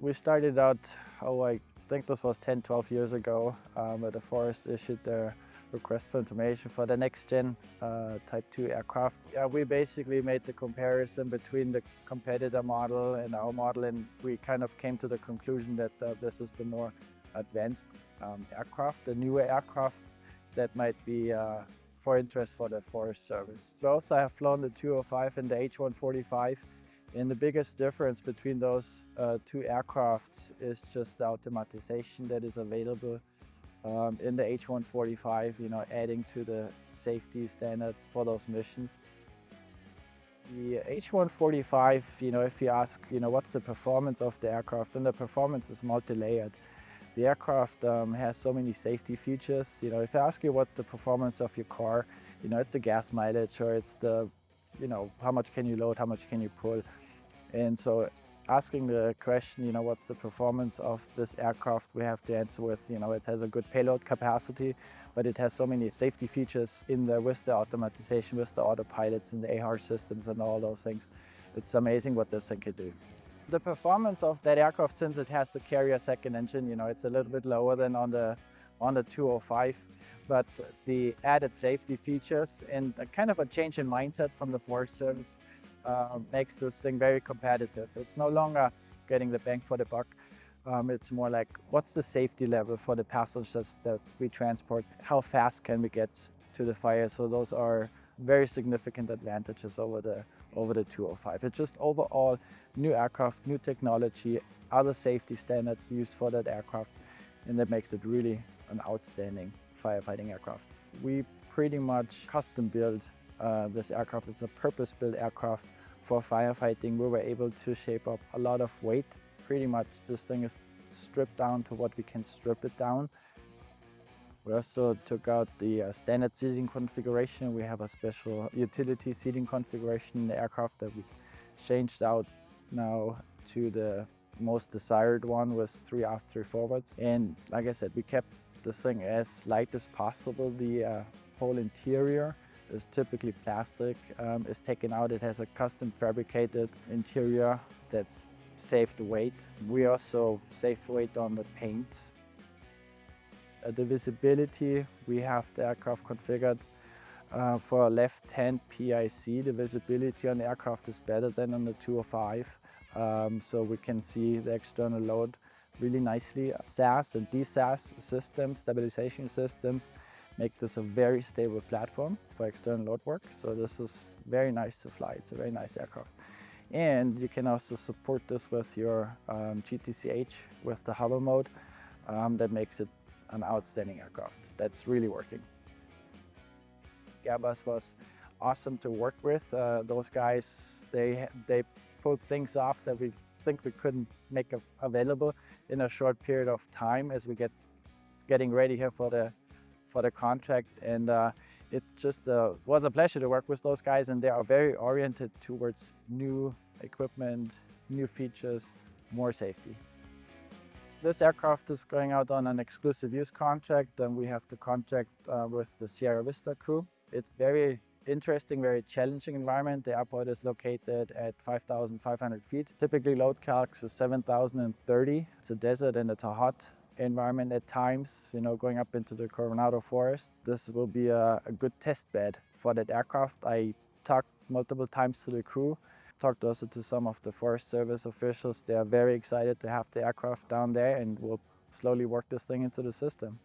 We started out, I think this was 10, 12 years ago, where the forest issued their request for information for the next gen Type 2 aircraft. Yeah, we basically made the comparison between the competitor model and our model, and we kind of came to the conclusion that this is the more advanced aircraft, the newer aircraft that might be for interest for the Forest Service. Both I have flown the 205 and the H145. And the biggest difference between those two aircrafts is just the automatization that is available in the H145, adding to the safety standards for those missions. The H145, if you ask, what's the performance of the aircraft, then the performance is multi-layered. The aircraft has so many safety features. If I ask you what's the performance of your car, it's the gas mileage, or it's the how much can you load, how much can you pull. And so asking the question, what's the performance of this aircraft, we have to answer with, it has a good payload capacity, but it has so many safety features in there with the automatization, with the autopilots and the AR systems and all those things. It's amazing what this thing can do. The performance of that aircraft, since it has to carry a second engine, it's a little bit lower than on the 205. But the added safety features and a kind of a change in mindset from the Forest Service makes this thing very competitive. It's no longer getting the bang for the buck. It's more like, what's the safety level for the passengers that we transport? How fast can we get to the fire? So those are very significant advantages over the 205. It's just overall new aircraft, new technology, other safety standards used for that aircraft, and that makes it really an outstanding firefighting aircraft. We pretty much custom built this aircraft. It's a purpose-built aircraft for firefighting. We were able to shape up a lot of weight. Pretty much this thing is stripped down to what we can strip it down. We also took out the standard seating configuration. We have a special utility seating configuration in the aircraft that we changed out now to the most desired one with 3 aft, 3 forwards. And like I said, we kept this thing as light as possible. The whole interior is typically plastic, is taken out. It has a custom fabricated interior that's saved weight. We also saved weight on the paint. The visibility, we have the aircraft configured for a left-hand PIC. The visibility on the aircraft is better than on the 205, so we can see the external load really nicely. SAS and DSAS systems, stabilization systems, make this a very stable platform for external load work. So this is very nice to fly. It's a very nice aircraft. And you can also support this with your GTCH with the hover mode. That makes it an outstanding aircraft. That's really working. Airbus was awesome to work with. Those guys, they pulled things off that we think we couldn't make available in a short period of time as we getting ready here for the contract. And it just was a pleasure to work with those guys, and they are very oriented towards new equipment, new features, more safety. This aircraft is going out on an exclusive use contract, and we have the contract with the Sierra Vista crew. It's very interesting, very challenging environment. The airport is located at 5,500 feet. Typically load calcs is 7,030. It's a desert and it's a hot environment at times, going up into the Coronado Forest. This will be a good test bed for that aircraft. I talked multiple times to the crew, talked also to some of the Forest Service officials. They are very excited to have the aircraft down there, and we'll slowly work this thing into the system.